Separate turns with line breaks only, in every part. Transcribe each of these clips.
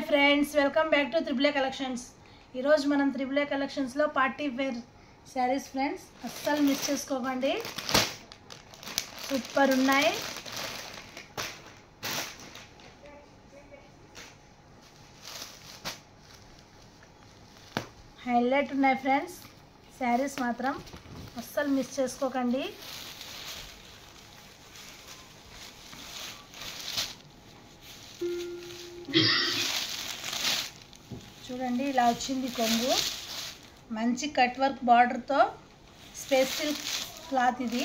Friends, welcome back to triple A collections. ఈరోజు మనం triple A కలెక్షన్స్లో పార్టీ వేర్ శారీస్ ఫ్రెండ్స్, అస్సలు మిస్ చేసుకోకండి. సూపర్ ఉన్నాయి. హైలైట్ ఉన్నాయి ఫ్రెండ్స్. శారీస్ మాత్రం అస్సలు మిస్ చేసుకోకండి. చూడండి, ఇలా వచ్చింది కొంగు. మంచి కట్ వర్క్ బార్డర్తో స్పేస్ సిల్క్ క్లాత్ ఇది.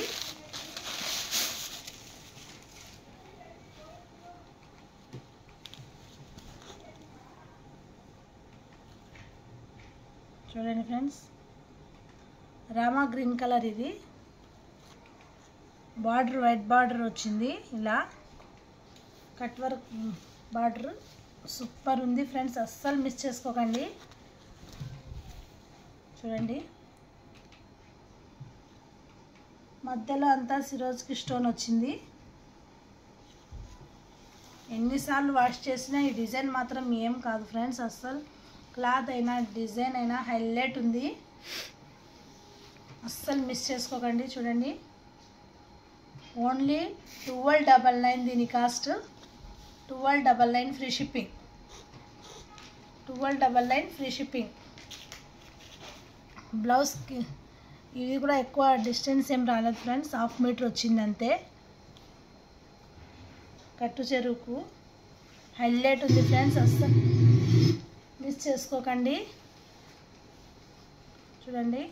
చూడండి ఫ్రెండ్స్, రామా గ్రీన్ కలర్ ఇది. బార్డర్ వైట్ బార్డర్ వచ్చింది. ఇలా కట్ వర్క్ బార్డర్ సూపర్ ఉంది ఫ్రెండ్స్, అస్సలు మిస్ చేసుకోకండి. చూడండి, మధ్యలో అంతా సిరోజ్కి స్టోన్ వచ్చింది. ఎన్నిసార్లు వాష్ చేసినా ఈ డిజైన్ మాత్రం ఏం కాదు ఫ్రెండ్స్. అస్సలు క్లాత్ అయినా డిజైన్ అయినా హైలైట్ ఉంది. అస్సలు మిస్ చేసుకోకండి. చూడండి, ఓన్లీ 1299 దీని cost. 1299 free shipping. 1299 free shipping. బ్లౌజ్కి ఇది కూడా ఎక్కువ డిస్టెన్స్ ఏం రాలేదు ఫ్రెండ్స్, 1/2 మీటర్ వచ్చింది అంతే. కట్టు చెరుకు హైలైట్ ఉంది ఫ్రెండ్స్, అస్సలు మిస్ చేసుకోకండి. చూడండి,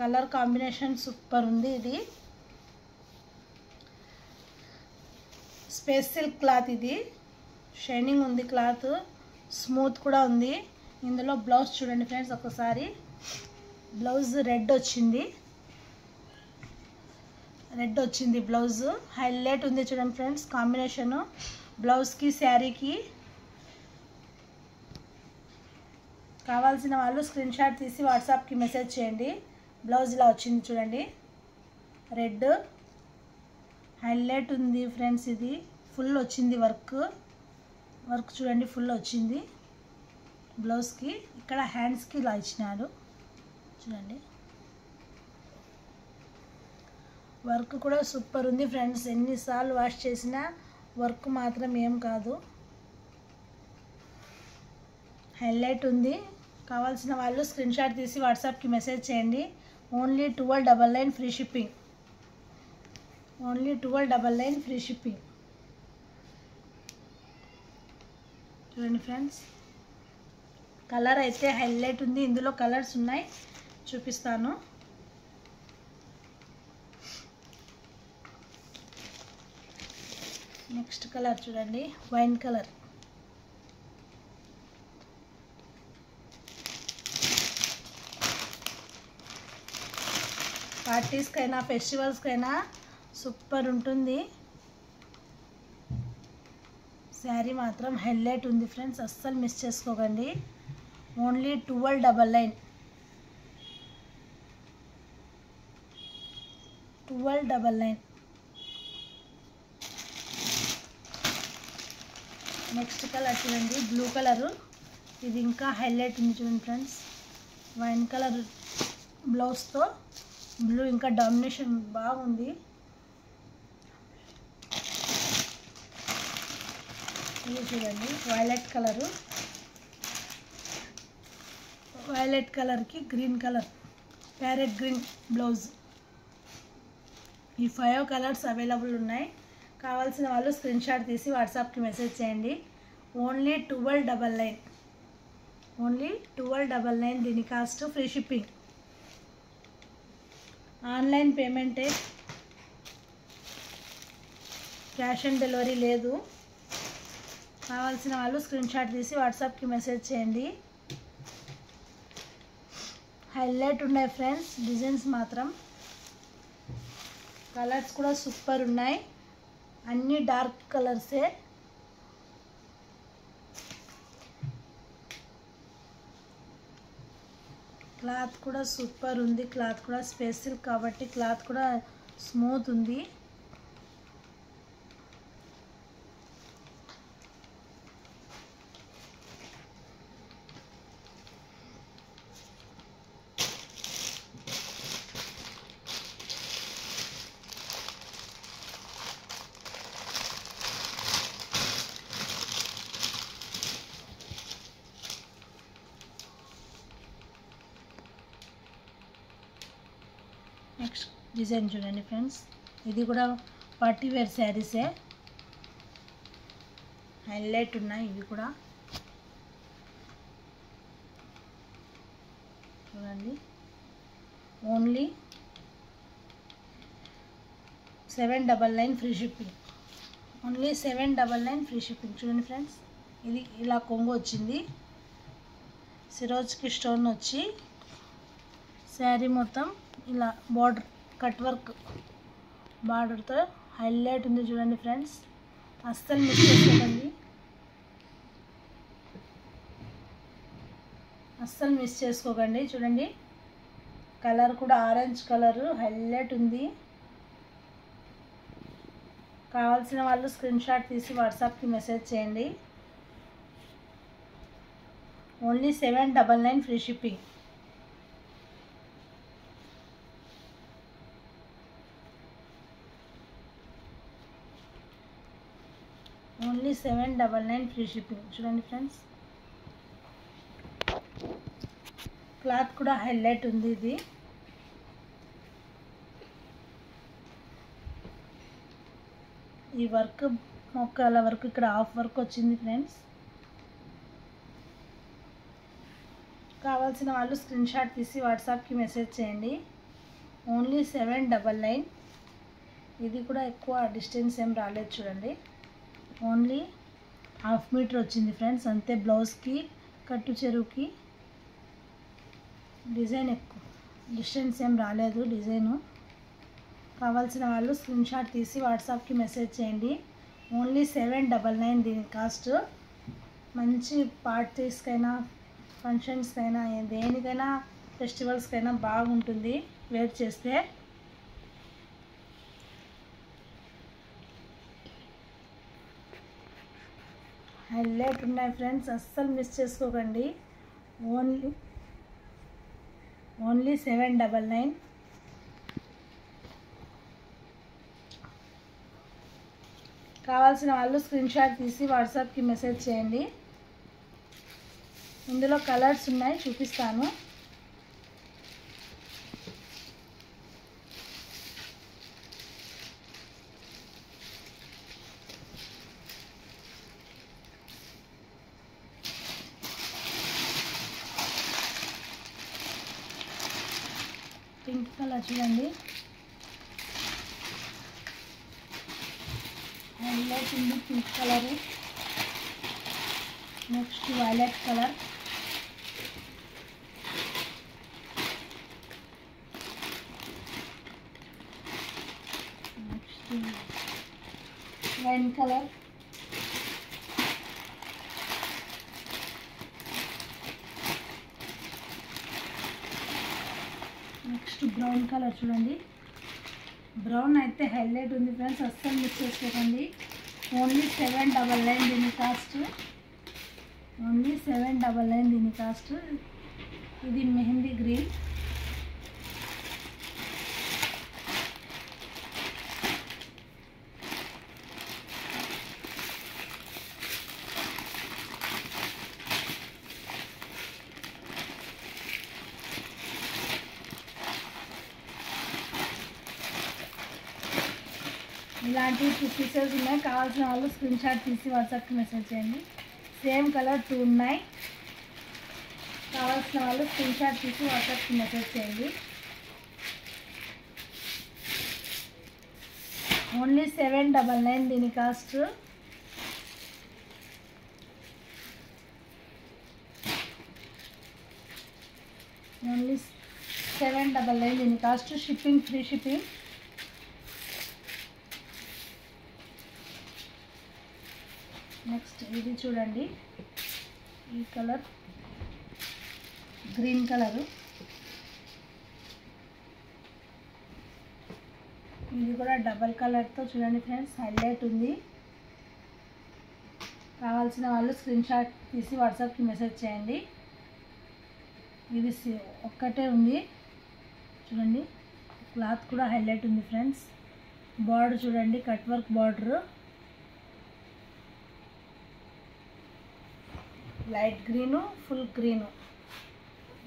కలర్ కాంబినేషన్ సూపర్ ఉంది. ఇది స్పేస్ సిల్క్ క్లాత్. ఇది షైనింగ్ ఉంది క్లాత్, స్మూత్ కూడా ఉంది. ఇందులో బ్లౌజ్ చూడండి ఫ్రెండ్స్ ఒకసారి. బ్లౌజ్ రెడ్ వచ్చింది. బ్లౌజ్ హైలైట్ ఉంది. చూడండి ఫ్రెండ్స్, కాంబినేషను బ్లౌజ్కి శారీకి. కావాల్సిన వాళ్ళు స్క్రీన్ షాట్ తీసి వాట్సాప్కి మెసేజ్ చేయండి. బ్లౌజ్ ఇలా వచ్చింది చూడండి, రెడ్ హైలైట్ ఉంది ఫ్రెండ్స్. ఇది ఫుల్ వచ్చింది వర్క్ చూడండి, ఫుల్ వచ్చింది బ్లౌజ్కి. ఇక్కడ హ్యాండ్స్కి ఇలా ఇచ్చినాడు చూడండి. వర్క్ కూడా సూపర్ ఉంది ఫ్రెండ్స్. ఎన్నిసార్లు వాష్ చేసినా వర్క్ మాత్రం ఏం కాదు, హైలైట్ ఉంది. కావాల్సిన వాళ్ళు స్క్రీన్ షాట్ తీసి వాట్సాప్కి మెసేజ్ చేయండి. Only 1299 free shipping. Only 1299 free shipping. చూడండి ఫ్రెండ్స్, కలర్ అయితే హైలైట్ ఉంది. ఇందులో కలర్స్ ఉన్నాయి, చూపిస్తాను. నెక్స్ట్ కలర్ చూడండి, వైన్ కలర్. పార్టీస్కైనా ఫెస్టివల్స్కైనా సూపర్ ఉంటుంది. శారీ మాత్రం హైలైట్ ఉంది ఫ్రెండ్స్, అస్సలు మిస్ చేసుకోకండి. ఓన్లీ 1299. 1299. నెక్స్ట్ కలర్ చూడండి, బ్లూ కలరు. ఇది ఇంకా హైలైట్ ఉంది చూడండి ఫ్రెండ్స్. వైన్ కలర్ బ్లౌజ్తో బ్లూ ఇంకా డామినేషన్ బాగుంది. ఇది చూడండి, వైలెట్ కలర్కి green colour, parrot green blouse. ఈ 5 కలర్స్ అవైలబుల్ ఉన్నాయి. కావాల్సిన వాళ్ళు స్క్రీన్ షాట్ తీసి వాట్సాప్కి మెసేజ్ చేయండి. ఓన్లీ 1299. ఓన్లీ 1299 దీని కాస్ట్. Free shipping. ఆన్లైన్ పేమెంటే, క్యాష్ ఆన్ డెలివరీ లేదు. కావాల్సిన వాళ్ళు స్క్రీన్ షాట్ తీసి వాట్సాప్కి మెసేజ్ చేయండి. హైలైట్ ఉన్నాయి ఫ్రెండ్స్ డిజైన్స్ మాత్రం. కలర్స్ కూడా సూపర్ ఉన్నాయి, అన్నీ డార్క్ కలర్సే. క్లాత్ కూడా సూపర్ ఉంది. క్లాత్ కూడా స్పేస్ సిల్క్ కాబట్టి క్లాత్ కూడా స్మూత్ ఉంది. నెక్స్ట్ డిజైన్ చూడండి ఫ్రెండ్స్, ఇది కూడా పార్టీ వేర్ శారీసే, హైలైట్ ఉన్నాయి ఇవి కూడా చూడండి. Only 799 free shipping, only 799 free shipping. చూడండి ఫ్రెండ్స్, ఇది ఇలా కొంగు వచ్చింది, సిరోజ్కి స్టోన్ వచ్చి శారీ మొత్తం ఇలా బార్డర్ కట్ వర్క్ బార్డర్తో హైలైట్ ఉంది. చూడండి ఫ్రెండ్స్, అస్సలు మిస్ చేసుకోకండి, అస్సలు మిస్ చేసుకోకండి. చూడండి, కలర్ కూడా ఆరెంజ్ కలర్ హైలైట్ ఉంది. కావాల్సిన వాళ్ళు స్క్రీన్ షాట్ తీసి వాట్సాప్కి మెసేజ్ చేయండి. Only 799 free shipping. Only 799 free shipping. చూడండి ఫ్రెండ్స్, క్లాత్ కూడా హైలైట్ ఉంది. ఇది ఈ వర్క్ మొక్కల వర్క్ ఇక్కడ హాఫ్ వర్క్ వచ్చింది ఫ్రెండ్స్. కావాల్సిన వాళ్ళు స్క్రీన్ షాట్ తీసి వాట్సాప్కి మెసేజ్ చేయండి. ఓన్లీ 799. ఇది కూడా ఎక్కువ డిస్టెన్స్ ఏం రాలేదు. చూడండి, ఓన్లీ 1/2 మీటర్ వచ్చింది ఫ్రెండ్స్ అంతే. బ్లౌజ్కి కట్టు చెరువుకి డిజైన్ ఎక్కువ డిస్టెన్స్ ఏం రాలేదు డిజైను. కావాల్సిన వాళ్ళు స్క్రీన్ షాట్ తీసి వాట్సాప్కి మెసేజ్ చేయండి. ఓన్లీ 799 దీని కాస్ట్. మంచి పార్టీస్కైనా ఫంక్షన్స్కైనా దేనికైనా ఫెస్టివల్స్కైనా బాగుంటుంది వేర్ చేస్తే. హైలైట్ ఉన్నాయి ఫ్రెండ్స్, అస్సలు మిస్ చేసుకోకండి. ఓన్లీ 799. కావాల్సిన వాళ్ళు స్క్రీన్ షాట్ తీసి వాట్సాప్కి మెసేజ్ చేయండి. ఇందులో కలర్స్ ఉన్నాయి, చూపిస్తాను. పింక్ కలర్ చూడండి, హైలైట్ ఉంది pink colour. Next violet colour, next wine colour, next brown colour చూడండి. బ్రౌన్ అయితే హైలైట్ ఉంది ఫ్రెండ్స్, అస్సలు మిస్ చేసుకోకండి. ఓన్లీ 799 దీని కాస్ట్. ఓన్లీ 799 దీని కాస్ట్. ఇది మెహందీ గ్రీన్, ఇలాంటి 2 పీసెస్ ఉన్నాయి. కావాల్సిన వాళ్ళు స్క్రీన్ షాట్ తీసి వాట్సాప్కి మెసేజ్ చేయండి. సేమ్ కలర్ 2 ఉన్నాయి. కావాల్సిన వాళ్ళు స్క్రీన్ షాట్ తీసి వాట్సాప్కి మెసేజ్ చేయండి. ఓన్లీ 799 దీని కాస్ట్. ఓన్లీ 799 దీని cost. Shipping free shipping. Next ఇది చూడండి, ఈ కలర్ గ్రీన్ కలరు, ఇది కూడా డబల్ కలర్తో చూడండి ఫ్రెండ్స్, హైలైట్ ఉంది. కావాల్సిన వాళ్ళు స్క్రీన్ షాట్ తీసి వాట్సాప్కి మెసేజ్ చేయండి. ఇది ఒక్కటే ఉంది చూడండి, క్లాత్ కూడా హైలైట్ ఉంది ఫ్రెండ్స్. బార్డర్ చూడండి, cut work border, light green full green,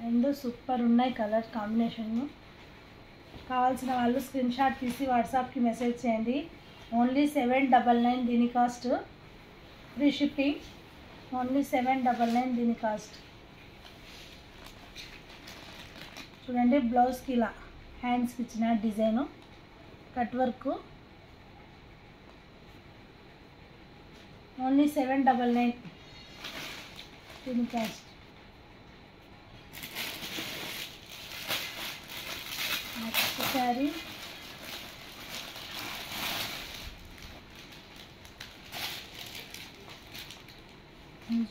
రెండు సూపర్ ఉన్నాయి కలర్ కాంబినేషను. కావాల్సిన వాళ్ళు స్క్రీన్ షాట్ తీసి వాట్సాప్కి మెసేజ్ చేయండి. ఓన్లీ 799 దీని కాస్ట్. Free shipping. ఓన్లీ 799 దీని కాస్ట్. చూడండి బ్లౌజ్కి ఇలా హ్యాండ్స్కి ఇచ్చిన డిజైను కట్ వర్క్. ఓన్లీ 799 దీని కాస్ట్. నెక్స్ట్ శారీ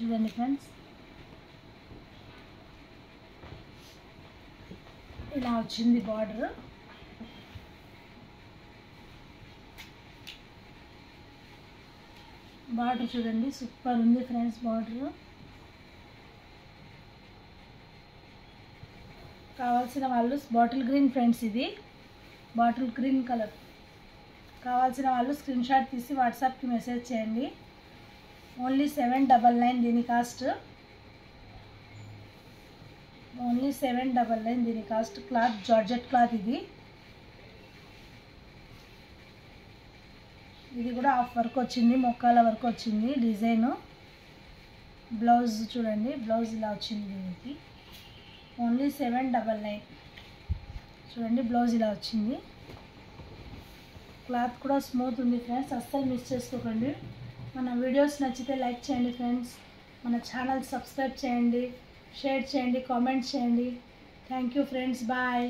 చూడండి ఫ్రెండ్స్, ఇలా వచ్చింది బార్డర్. బార్డర్ చూడండి సూపర్ ఉంది ఫ్రెండ్స్. బార్డర్ కావాల్సిన వాళ్ళు బాటిల్ గ్రీన్ ఫ్రెండ్స్, ఇది బాటిల్ గ్రీన్ కలర్. కావాల్సిన వాళ్ళు స్క్రీన్ షాట్ తీసి వాట్సాప్కి మెసేజ్ చేయండి. ఓన్లీ 799 దీని కాస్ట్. ఓన్లీ 799 దీని కాస్ట్. Cloth georgette cloth. ఇది కూడా హాఫ్ వర్క్ వచ్చింది, మొక్కాల వర్క్ వచ్చింది డిజైను. బ్లౌజ్ చూడండి, బ్లౌజ్ ఇలా వచ్చింది దీనికి. ఓన్లీ 799 చూడండి, బ్లౌజ్ ఇలా వచ్చింది. క్లాత్ కూడా స్మూత్ ఉంది ఫ్రెండ్స్, అస్సలు మిస్ చేసుకోకండి. మన వీడియోస్ నచ్చితే లైక్ చేయండి ఫ్రెండ్స్, మన ఛానల్ సబ్స్క్రైబ్ చేయండి, షేర్ చేయండి, కామెంట్ చేయండి. Thank you friends, bye.